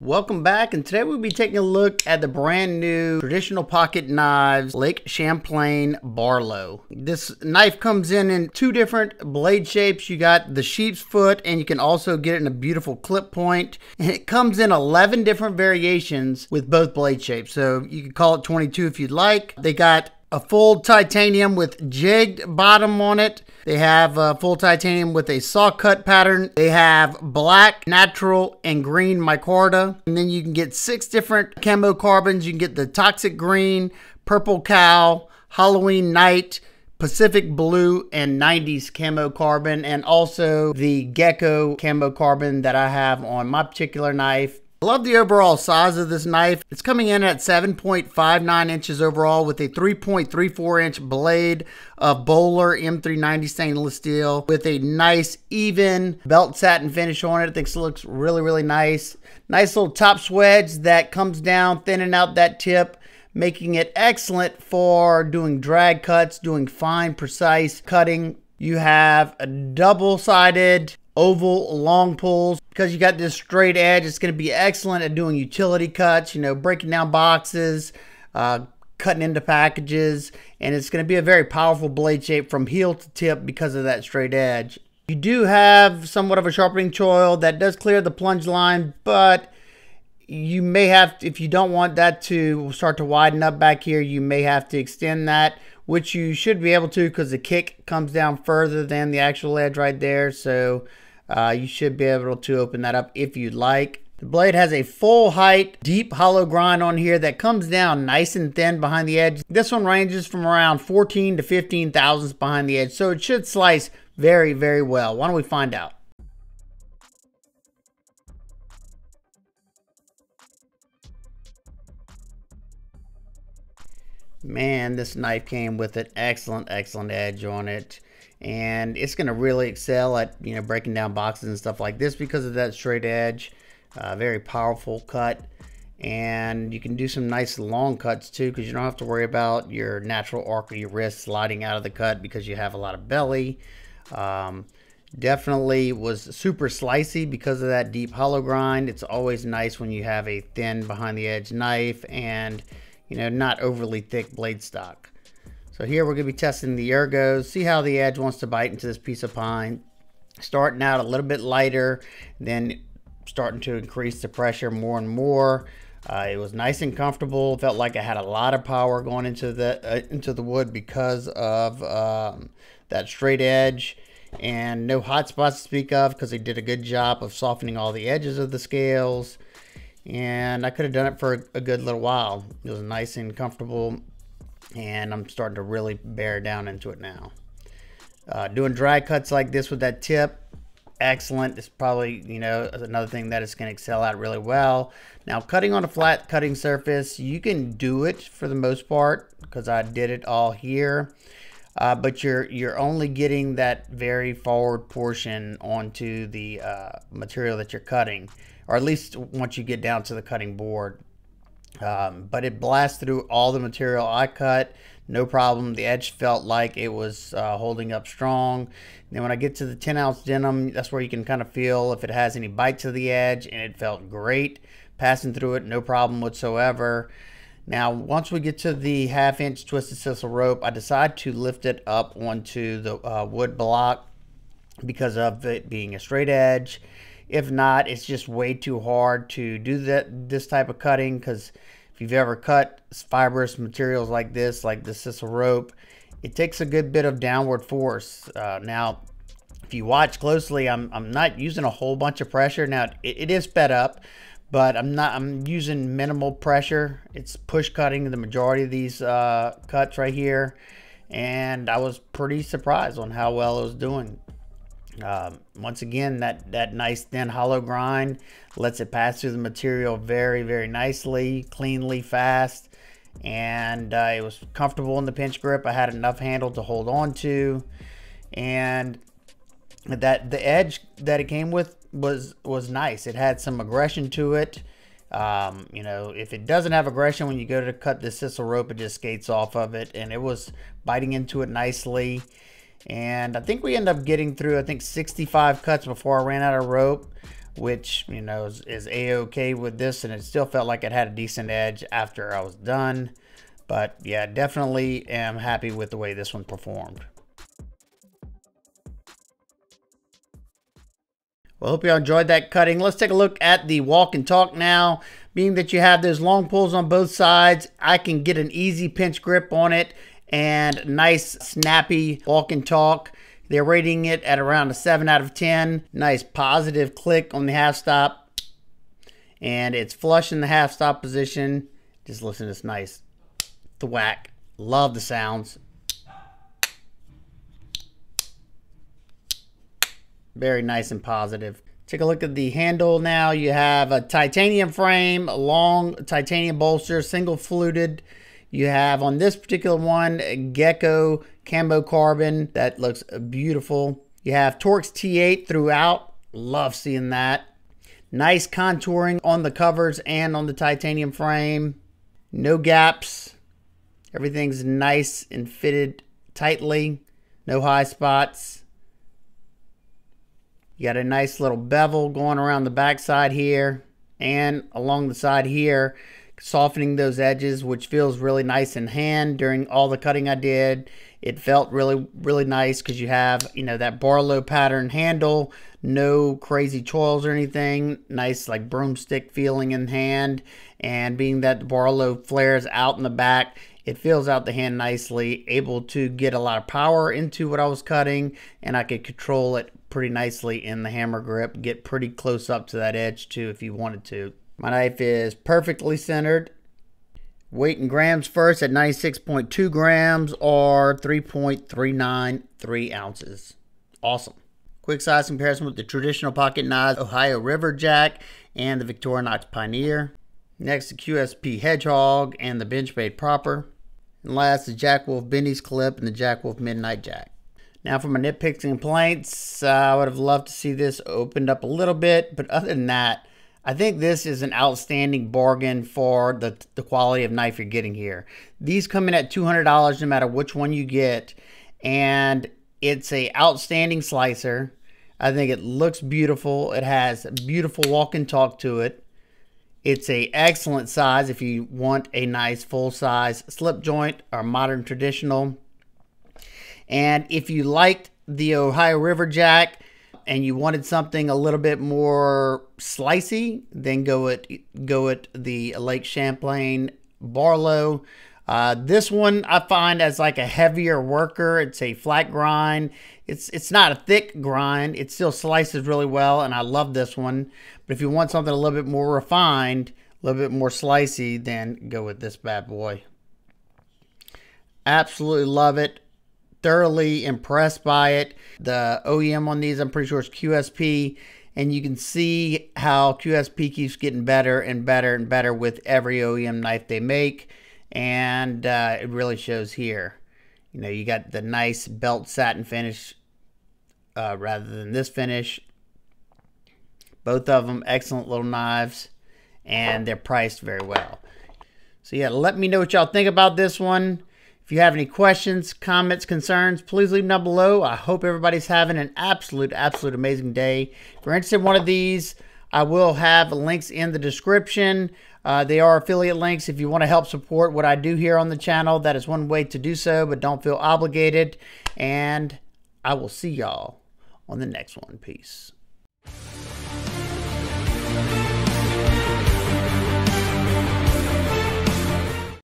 Welcome back, and today we'll be taking a look at the brand new traditional pocket knives, Lake Champlain Barlow. This knife comes in two different blade shapes. You got the sheep's foot, and you can also get it in a beautiful clip point. And it comes in 11 different variations with both blade shapes. So you can call it 22 if you'd like. They got a full titanium with jigged bottom on it. They have a full titanium with a saw cut pattern. They have black, natural, and green micarta. And then you can get 6 different camo carbons. You can get the toxic green, purple cow, Halloween night, Pacific blue, and 90s camo carbon. And also the gecko camo carbon that I have on my particular knife. I love the overall size of this knife. It's coming in at 7.59 inches overall with a 3.34 inch blade of Bowler M390 stainless steel with a nice even belt satin finish on it. I think it looks really nice. Nice little top swedge that comes down, thinning out that tip, making it excellent for doing drag cuts, doing fine, precise cutting. You have a double-sided oval long pulls. Because you got this straight edge, it's going to be excellent at doing utility cuts, breaking down boxes, cutting into packages, and it's going to be a very powerful blade shape from heel to tip because of that straight edge. You do have somewhat of a sharpening choil that does clear the plunge line, but you may have, if you don't want that to start to widen up back here, you may have to extend that, which you should be able to because the kick comes down further than the actual edge right there. So you should be able to open that up if you'd like. The blade has a full height, deep hollow grind on here that comes down nice and thin behind the edge. This one ranges from around 14 to 15 thousandths behind the edge, so it should slice very well. Why don't we find out? Man, this knife came with an excellent edge on it. And it's going to really excel at, breaking down boxes and stuff like this because of that straight edge. Very powerful cut. And you can do some nice long cuts too because you don't have to worry about your natural arc of your wrist sliding out of the cut because you have a lot of belly. Definitely was super slicey because of that deep hollow grind. It's always nice when you have a thin behind the edge knife and, not overly thick blade stock. So here we're going to be testing the ergos, see how the edge wants to bite into this piece of pine. Starting out a little bit lighter, then starting to increase the pressure more and more. It was nice and comfortable. Felt like it had a lot of power going into the wood because of that straight edge. And no hot spots to speak of because they did a good job of softening all the edges of the scales. And I could have done it for a good little while. It was nice and comfortable. And I'm starting to really bear down into it now. Doing drag cuts like this with that tip, excellent. It's probably, another thing that it's going to excel at really well. Now, cutting on a flat cutting surface, you can do it for the most part because I did it all here. But you're only getting that very forward portion onto the material that you're cutting, or at least once you get down to the cutting board. But it blasts through all the material I cut, no problem. The edge felt like it was holding up strong. And then when I get to the 10-ounce denim, that's where you can kind of feel if it has any bite to the edge, and it felt great. Passing through it, no problem whatsoever. Now, once we get to the 1/2 inch twisted sisal rope, I decide to lift it up onto the wood block because of it being a straight edge. If not, it's just way too hard to do this type of cutting because if you've ever cut fibrous materials like this, like the sisal rope, it takes a good bit of downward force. Now, if you watch closely, I'm not using a whole bunch of pressure. Now, it is sped up, but I'm using minimal pressure. It's push cutting the majority of these cuts right here, and I was pretty surprised on how well it was doing. Once again, that nice thin hollow grind lets it pass through the material very nicely, cleanly, fast, and it was comfortable in the pinch grip. I had enough handle to hold on to, and that the edge that it came with was nice. It had some aggression to it. If it doesn't have aggression when you go to cut the sisal rope, it just skates off of it, and it was biting into it nicely. And I think we ended up getting through, 65 cuts before I ran out of rope. which, you know, is a-okay with this, and it still felt like it had a decent edge after I was done. But yeah, definitely am happy with the way this one performed. Well, hope you enjoyed that cutting. Let's take a look at the walk and talk now. Being that you have those long pulls on both sides, I can get an easy pinch grip on it and nice snappy walk and talk. They're rating it at around a 7 out of 10. Nice positive click on the half stop. And it's flush in the half stop position. Just listen to this nice thwack. Love the sounds. Very nice and positive. Take a look at the handle now. You have a titanium frame, a long titanium bolster, single fluted. You have on this particular one, Gecko Camo Carbon. That looks beautiful. You have Torx T8 throughout. Love seeing that. Nice contouring on the covers and on the titanium frame. No gaps. Everything's nice and fitted tightly. No high spots. You got a nice little bevel going around the back side here and along the side here, softening those edges, which feels really nice in hand. During all the cutting I did, it felt really nice because you have, you know, that Barlow pattern handle, no crazy choils or anything. Nice like broomstick feeling in hand, and being that the Barlow flares out in the back, it feels out the hand nicely, able to get a lot of power into what I was cutting, and I could control it pretty nicely in the hammer grip, get pretty close up to that edge too if you wanted to. My knife is perfectly centered. Weight in grams first at 96.2 grams or 3.393 ounces. Awesome. Quick size comparison with the traditional pocket knives, Ohio River Jack and the Victorinox Pioneer. Next, the QSP Hedgehog and the Benchmade Proper. And last, the Jack Wolf Benny's Clip and the Jack Wolf Midnight Jack. Now for my nitpicks and complaints, I would have loved to see this opened up a little bit, but other than that, I think this is an outstanding bargain for the quality of knife you're getting here. These come in at $200 no matter which one you get, and it's a outstanding slicer. I think it looks beautiful. It has beautiful walk and talk to it. It's a excellent size if you want a nice full-size slip joint or modern traditional. And if you liked the Ohio River Jack and you wanted something a little bit more slicey, then go with the Lake Champlain Barlow. This one I find as like a heavier worker. It's a flat grind. It's not a thick grind. It still slices really well, and I love this one. But if you want something a little bit more refined, a little bit more slicey, then go with this bad boy. Absolutely love it. Thoroughly impressed by it. The OEM on these, I'm pretty sure it's QSP, and you can see how QSP keeps getting better and better and better with every OEM knife they make, and it really shows here. You know, you got the nice belt satin finish rather than this finish. Both of them excellent little knives, and they're priced very well. So yeah, let me know what y'all think about this one. If you have any questions, comments, concerns, please leave them down below. I hope everybody's having an absolute amazing day. If you're interested in one of these, I will have links in the description. They are affiliate links. If you want to help support what I do here on the channel, that is one way to do so, but don't feel obligated. And I will see y'all on the next one. Peace.